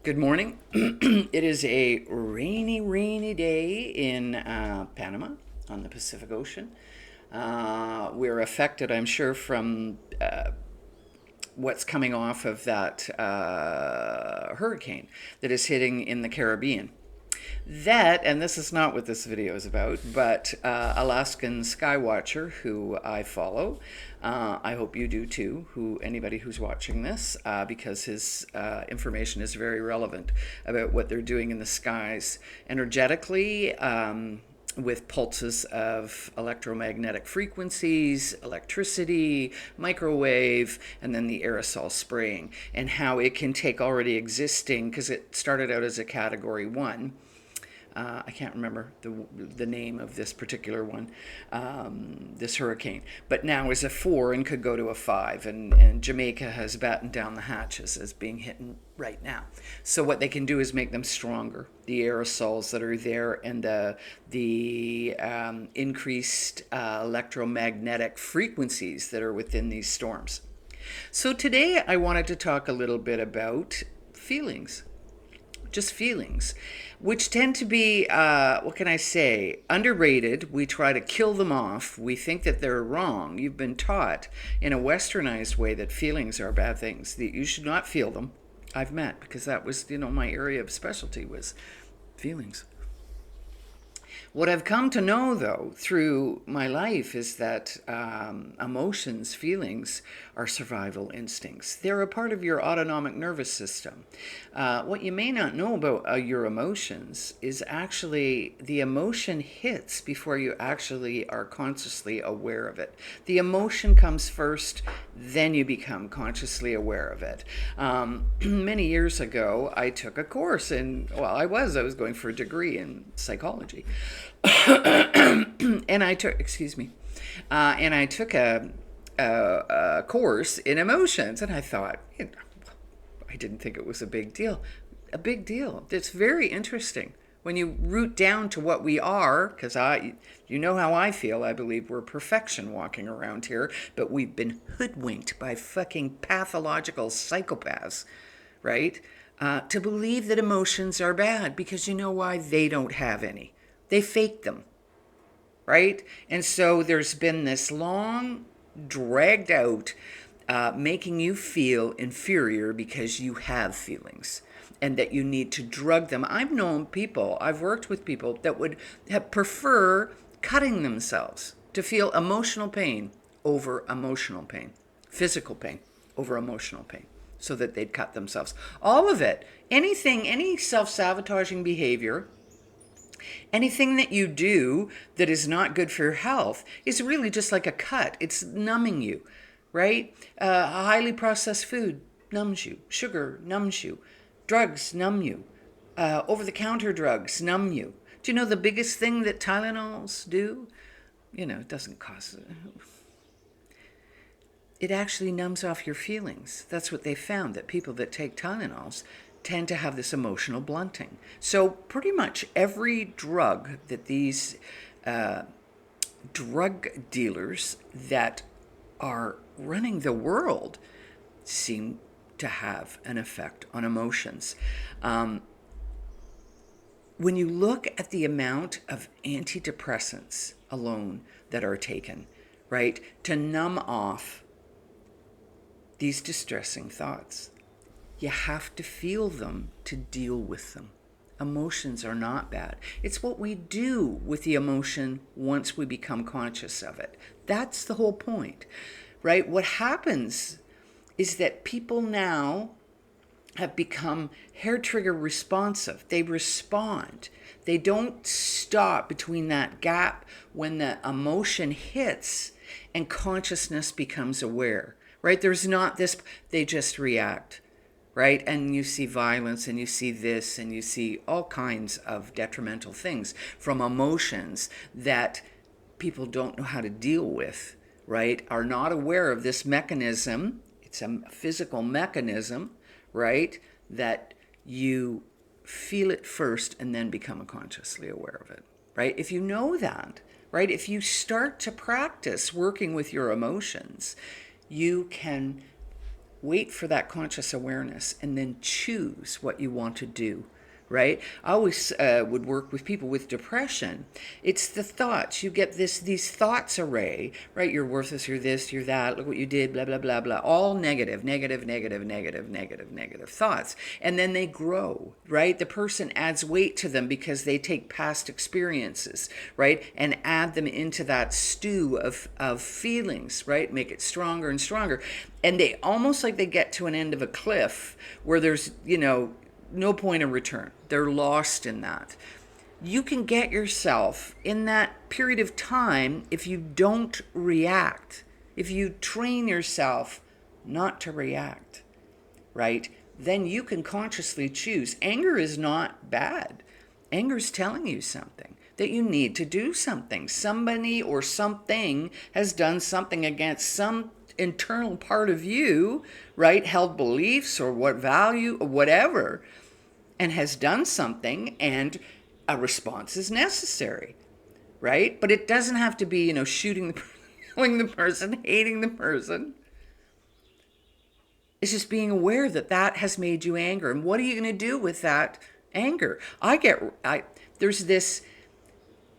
Good morning. It is a rainy day in Panama on the Pacific Ocean. We're affected, I'm sure, from what's coming off of that hurricane that is hitting in the Caribbean. That, and this is not what this video is about, but Alaskan Skywatcher, who I follow, I hope you do too, anybody who's watching this, because his information is very relevant about what they're doing in the skies energetically. With pulses of electromagnetic frequencies, electricity, microwave, and then the aerosol spraying, and how it can take already existing, because it started out as a category 1. I can't remember the name of this particular one, this hurricane, but now is a 4 and could go to a 5. And Jamaica has battened down the hatches as being hit right now. So what they can do is make them stronger. The aerosols that are there and the increased electromagnetic frequencies that are within these storms. So today I wanted to talk a little bit about feelings, just feelings, which tend to be, what can I say, underrated. We try to kill them off. We think that they're wrong. You've been taught in a westernized way that feelings are bad things, that you should not feel them. I've met, because that was, my area of specialty was feelings. What I've come to know, though, through my life is that emotions, feelings, are survival instincts. They're a part of your autonomic nervous system. What you may not know about your emotions is actually the emotion hits before you actually are consciously aware of it. The emotion comes first, then you become consciously aware of it. Many years ago, I took a course I was going for a degree in psychology. And I took, excuse me, and I took a course in emotions, and I thought, I didn't think it was a big deal. A big deal. It's very interesting when you root down to what we are, because you know how I feel. I believe we're perfection walking around here, but we've been hoodwinked by fucking pathological psychopaths, right? To believe that emotions are bad, because you know why? They don't have any. They fake them, right? And so there's been this long, dragged out, making you feel inferior because you have feelings and that you need to drug them. I've worked with people that would prefer cutting themselves to feel emotional pain over emotional pain, physical pain over emotional pain, so that they'd cut themselves. All of it, any self sabotaging behavior, anything that you do that is not good for your health is really just like a cut. It's numbing you, right? Highly processed food numbs you. Sugar numbs you. Drugs numb you. Over-the-counter drugs numb you. Do you know the biggest thing that Tylenols do? It doesn't cause it actually numbs off your feelings. That's what they found, that people that take Tylenols tend to have this emotional blunting. So pretty much every drug that these drug dealers that are running the world seem to have an effect on emotions. When you look at the amount of antidepressants alone that are taken, right, to numb off these distressing thoughts, you have to feel them to deal with them. Emotions are not bad. It's what we do with the emotion once we become conscious of it. That's the whole point, right? What happens is that people now have become hair trigger responsive. They respond. They don't stop between that gap when the emotion hits and consciousness becomes aware, right? There's not this, they just react, right? And you see violence and you see this and you see all kinds of detrimental things from emotions that people don't know how to deal with, right? Are not aware of this mechanism. It's a physical mechanism, right? That you feel it first and then become consciously aware of it, right? If you know that, right? If you start to practice working with your emotions, you can wait for that conscious awareness, and then choose what you want to do. Right? I always would work with people with depression. It's the thoughts. You get these thoughts array, right? You're worthless, you're this, you're that, look what you did, blah, blah, blah, blah. All negative, negative, negative, negative, negative, negative thoughts. And then they grow, right? The person adds weight to them because they take past experiences, right? And add them into that stew of feelings, right? Make it stronger and stronger. And they almost like they get to an end of a cliff where there's, no point of return. They're lost in that. You can get yourself in that period of time if you don't react, if you train yourself not to react, right? Then you can consciously choose. Anger is not bad. Anger is telling you something, that you need to do something. Somebody or something has done something against some internal part of you, right? Held beliefs or what value or whatever, and has done something, and a response is necessary, right? But it doesn't have to be, shooting the person, killing the person, hating the person. It's just being aware that that has made you angry. And what are you going to do with that anger? There's this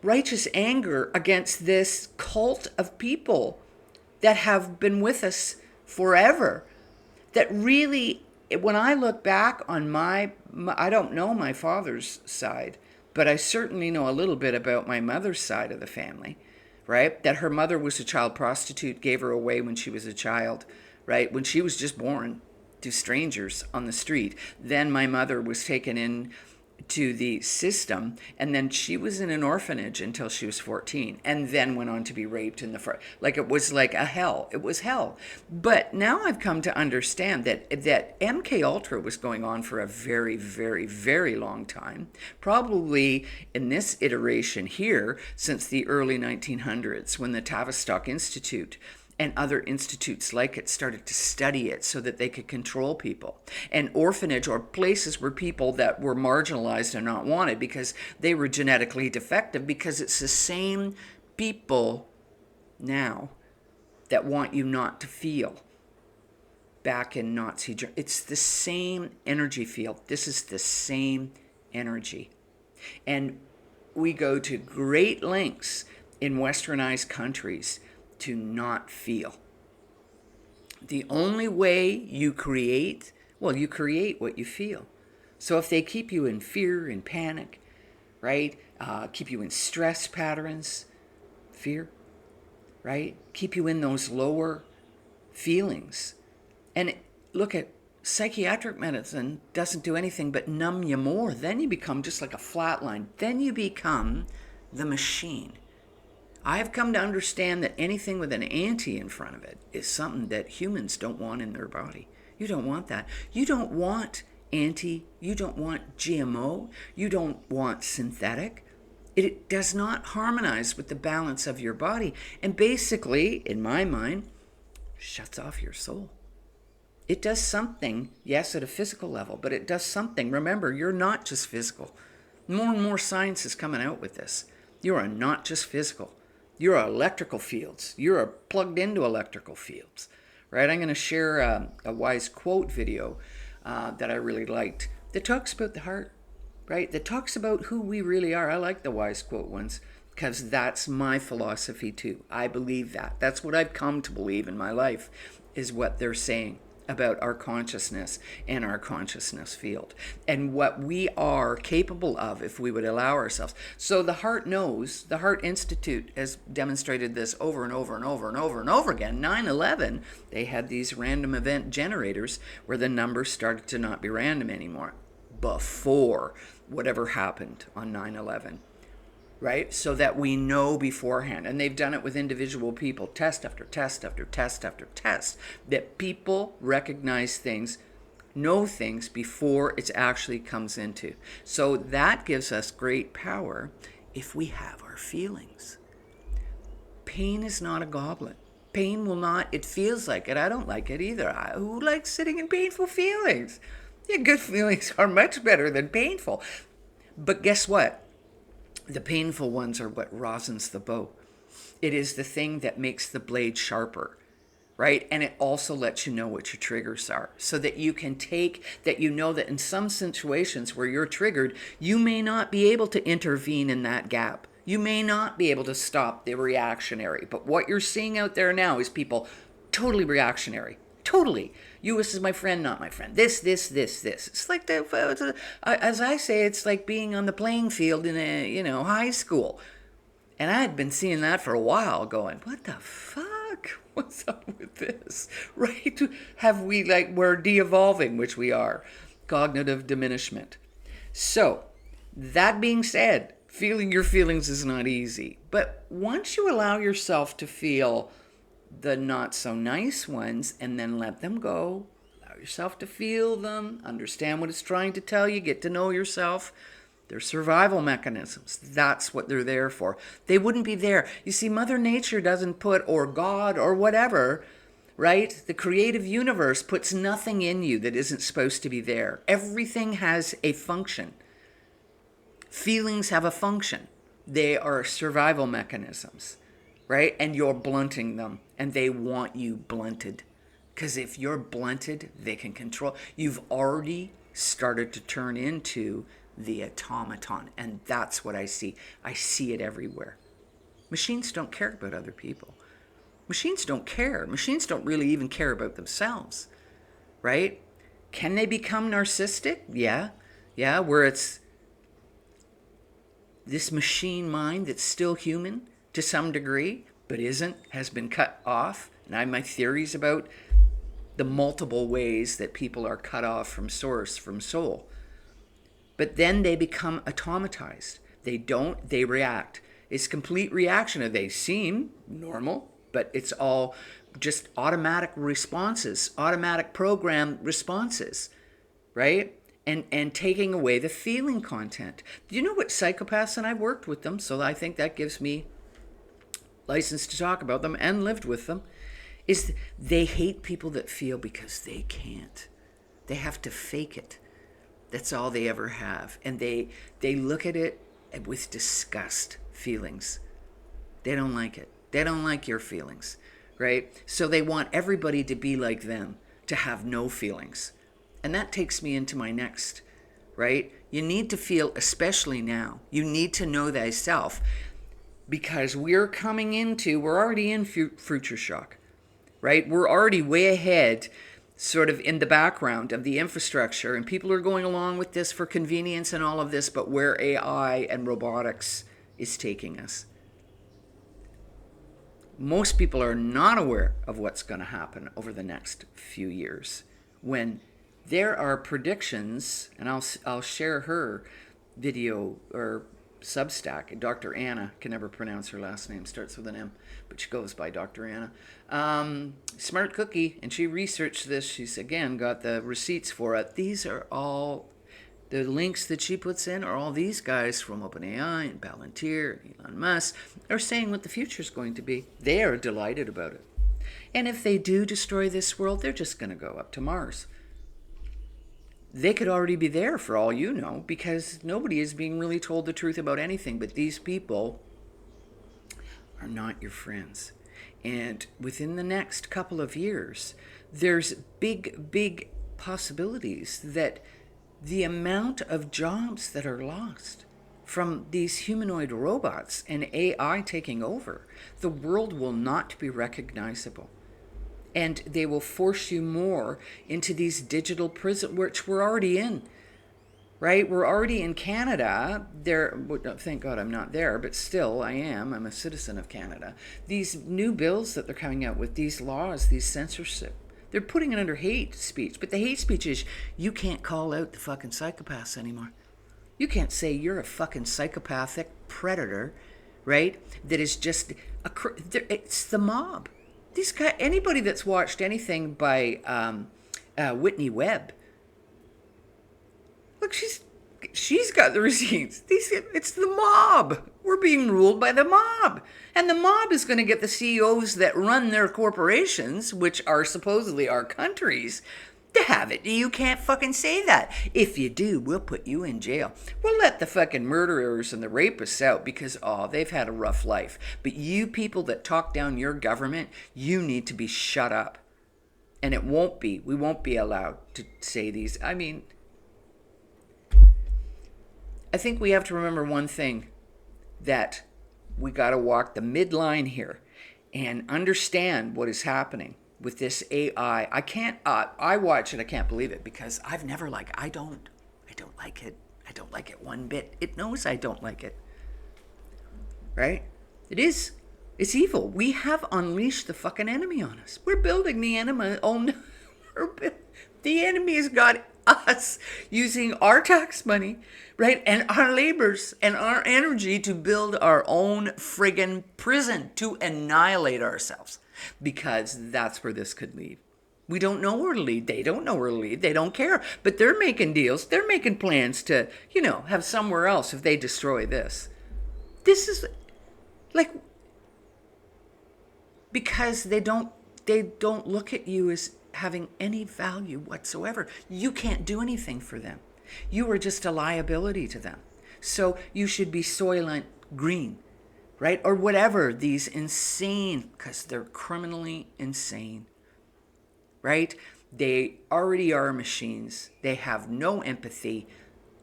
righteous anger against this cult of people that have been with us forever, that really, when I look back on I don't know my father's side, but I certainly know a little bit about my mother's side of the family, right? That her mother was a child prostitute, gave her away when she was a child, right? When she was just born, to strangers on the street. Then my mother was taken in to the system, and then she was in an orphanage until she was 14, and then went on to be raped in the front. Like, it was like a hell. It was hell. But now I've come to understand that MK Ultra was going on for a very, very, very long time, probably in this iteration here since the early 1900s, when the Tavistock Institute and other institutes like it started to study it so that they could control people. And orphanage, or places where people that were marginalized and not wanted because they were genetically defective, because it's the same people now that want you not to feel. Back in Nazi Germany, it's the same energy field. This is the same energy. And we go to great lengths in westernized countries to not feel. The only way you create what you feel. So if they keep you in fear and panic, right? Keep you in stress patterns, fear, right? Keep you in those lower feelings. And look at psychiatric medicine doesn't do anything but numb you more. Then you become just like a flat line. Then you become the machine. I have come to understand that anything with an anti in front of it is something that humans don't want in their body. You don't want that. You don't want anti, you don't want GMO, you don't want synthetic. It does not harmonize with the balance of your body. And basically, in my mind, shuts off your soul. It does something, yes, at a physical level, but it does something. Remember, you're not just physical. More and more science is coming out with this. You are not just physical. You're electrical fields. You're plugged into electrical fields, right? I'm going to share a wise quote video that I really liked that talks about the heart, right? That talks about who we really are. I like the wise quote ones because that's my philosophy too. I believe that. That's what I've come to believe in my life, is what they're saying about our consciousness and our consciousness field and what we are capable of if we would allow ourselves. So the heart knows, the Heart Institute has demonstrated this over and over and over and over and over again. 9/11, they had these random event generators where the numbers started to not be random anymore before whatever happened on 9/11. Right? So that we know beforehand. And they've done it with individual people, test after test after test after test, that people recognize things, know things before it actually comes into. So that gives us great power if we have our feelings. Pain is not a goblet. Pain will not, it feels like it. I don't like it either. Who likes sitting in painful feelings? Yeah, good feelings are much better than painful. But guess what? The painful ones are what rosens the bow. It is the thing that makes the blade sharper, right? And it also lets you know what your triggers are so that you can that you know that in some situations where you're triggered, you may not be able to intervene in that gap. You may not be able to stop the reactionary. But what you're seeing out there now is people totally reactionary. Totally. U.S. is my friend, not my friend. This. It's like, as I say, it's like being on the playing field in high school. And I had been seeing that for a while, going, what the fuck? What's up with this? Right? We're de-evolving, which we are. Cognitive diminishment. So, that being said, feeling your feelings is not easy. But once you allow yourself to feel the not so nice ones and then let them go, allow yourself to feel them, understand what it's trying to tell you, get to know yourself. They're survival mechanisms. That's what they're there for. They wouldn't be there. You see, Mother Nature doesn't put, or God, or whatever, right? The creative universe puts nothing in you that isn't supposed to be there. Everything has a function. Feelings have a function. They are survival mechanisms, right? And you're blunting them, and they want you blunted. Because if you're blunted, they can control. You've already started to turn into the automaton, and that's what I see. I see it everywhere. Machines don't care about other people. Machines don't care. Machines don't really even care about themselves, right? Can they become narcissistic? Yeah, where it's this machine mind that's still human to some degree, but has been cut off. And I have my theories about the multiple ways that people are cut off from source, from soul. But then they become automatized. They react. It's complete reaction. They seem normal, but it's all just automatic responses, automatic program responses, right? And taking away the feeling content. Do you know what psychopaths, and I've worked with them, so I think that gives me license to talk about them and lived with them, is they hate people that feel because they can't. They have to fake it. That's all they ever have. And they look at it with disgust feelings. They don't like it. They don't like your feelings, right? So they want everybody to be like them, to have no feelings. And that takes me into my next, right? You need to feel, especially now, you need to know thyself, because we're already in future shock, right? We're already way ahead, sort of in the background of the infrastructure, and people are going along with this for convenience and all of this, but where AI and robotics is taking us. Most people are not aware of what's going to happen over the next few years, when there are predictions, and I'll share her video or Substack. Dr. Anna, can never pronounce her last name, starts with an M, but she goes by Dr. Anna. Smart cookie, and she researched this. She's, again, got the receipts for it. These are all, the links that she puts in are all these guys from OpenAI and Palantir and Elon Musk are saying what the future is going to be. They are delighted about it. And if they do destroy this world, they're just going to go up to Mars. They could already be there for all you know, because nobody is being really told the truth about anything. But these people are not your friends. And within the next couple of years, there's big possibilities that the amount of jobs that are lost from these humanoid robots and AI taking over, the world will not be recognizable. And they will force you more into these digital prisons, which we're already in, right? We're already in Canada. Thank God I'm not there, but still I am. I'm a citizen of Canada. These new bills that they're coming out with, these laws, these censorship, they're putting it under hate speech. But the hate speech is, you can't call out the fucking psychopaths anymore. You can't say you're a fucking psychopathic predator, right? That is just, it's the mob. These guys, anybody that's watched anything by Whitney Webb, look, she's got the receipts. It's the mob. We're being ruled by the mob. And the mob is going to get the CEOs that run their corporations, which are supposedly our countries. to have it. You can't fucking say that. If you do, we'll put you in jail. We'll let the fucking murderers and the rapists out because, oh, they've had a rough life. But you people that talk down your government, you need to be shut up. And we won't be allowed to say these. I mean, I think we have to remember one thing, that we got to walk the midline here and understand what is happening with this AI. I watch it, I can't believe it, because I've never I don't like it. I don't like it one bit. It knows I don't like it. Right? It's evil. We have unleashed the fucking enemy on us. We're building the enemy. Oh no. The enemy has got us using our tax money, right, and our labors and our energy to build our own friggin' prison to annihilate ourselves, because that's where this could lead. We don't know where to lead. They don't know where to lead. They don't care. But they're making deals. They're making plans to, have somewhere else if they destroy this. This is because they don't look at you as having any value whatsoever. You can't do anything for them. You are just a liability to them. So you should be Soylent Green, right? Or whatever these insane, because they're criminally insane, right? They already are machines. They have no empathy,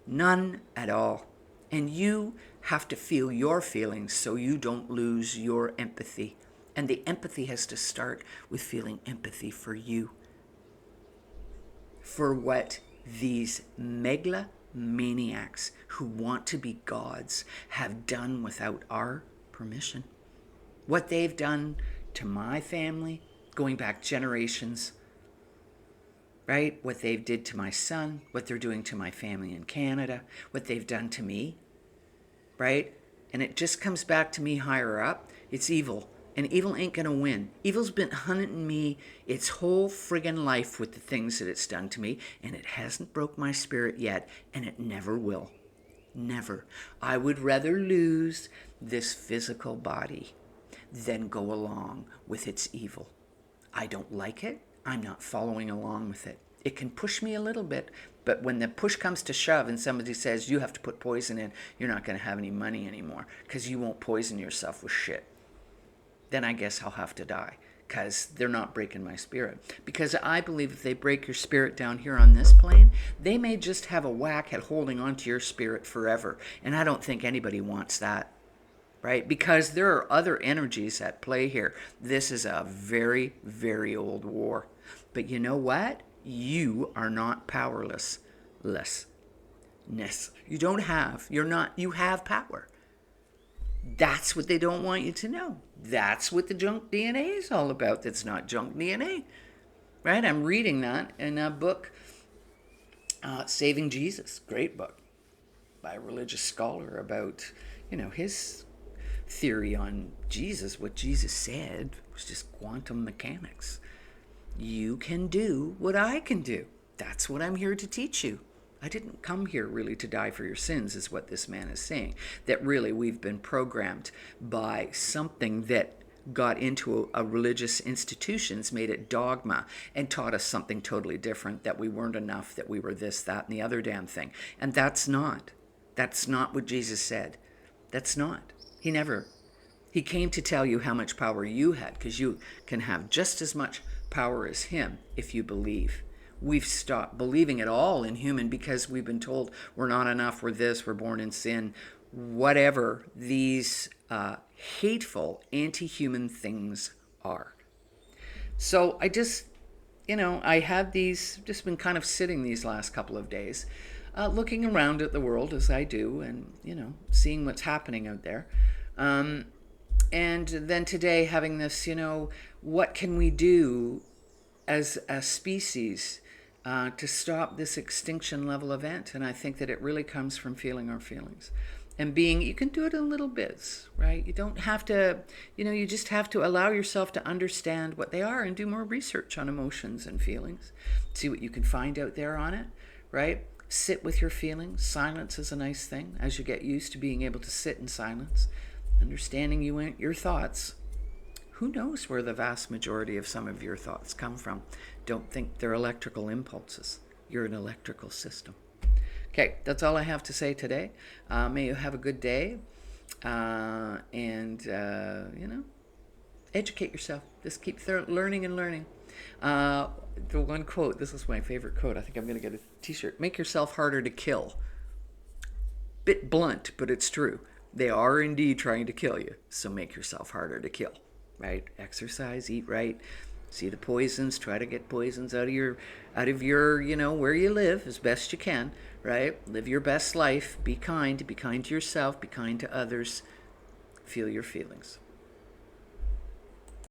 none at all. And you have to feel your feelings so you don't lose your empathy. And the empathy has to start with feeling empathy for you, for what these megalomaniacs who want to be gods have done without our permission. What they've done to my family, going back generations, right? What they did to my son, what they're doing to my family in Canada, what they've done to me, right? And it just comes back to me higher up. It's evil. And evil ain't gonna win. Evil's been hunting me its whole friggin' life with the things that it's done to me, and it hasn't broke my spirit yet, and it never will. Never. I would rather lose this physical body than go along with its evil. I don't like it. I'm not following along with it. It can push me a little bit, but when the push comes to shove and somebody says you have to put poison in, you're not gonna have any money anymore because you won't poison yourself with shit. Then I guess I'll have to die, because they're not breaking my spirit. Because I believe if they break your spirit down here on this plane, they may just have a whack at holding on to your spirit forever. And I don't think anybody wants that, right? Because there are other energies at play here. This is a very, very old war. But you know what? You are not powerless. You have power. That's what they don't want you to know. That's what the junk DNA is all about. That's not junk DNA, right? I'm reading that in a book, Saving Jesus, great book by a religious scholar about, his theory on Jesus. What Jesus said was just quantum mechanics. You can do what I can do. That's what I'm here to teach you. I didn't come here really to die for your sins, is what this man is saying. That really we've been programmed by something that got into a religious institutions, made it dogma, and taught us something totally different, that we weren't enough, that we were this, that, and the other damn thing. And that's not what Jesus said. That's not. He came to tell you how much power you had, because you can have just as much power as him if you believe. We've stopped believing at all in human because we've been told we're not enough, we're this, we're born in sin, whatever these hateful anti-human things are. So I just, I had just been kind of sitting these last couple of days, looking around at the world as I do, and, seeing what's happening out there. And then today having this, what can we do as a species to stop this extinction level event? And I think that it really comes from feeling our feelings. And you can do it in little bits, right? You don't have to, you just have to allow yourself to understand what they are and do more research on emotions and feelings. See what you can find out there on it, right? Sit with your feelings. Silence is a nice thing as you get used to being able to sit in silence, understanding your thoughts. who knows where the vast majority of some of your thoughts come from? Don't think they're electrical impulses. You're an electrical system. Okay, that's all I have to say today. May you have a good day. And educate yourself. Just keep learning and learning. The one quote, this is my favorite quote. I think I'm going to get a t-shirt. Make yourself harder to kill. Bit blunt, but it's true. They are indeed trying to kill you. So make yourself harder to kill. Right? Exercise, eat right. See the poisons. Try to get poisons out of your, where you live as best you can. Right? Live your best life. Be kind. Be kind to yourself. Be kind to others. Feel your feelings.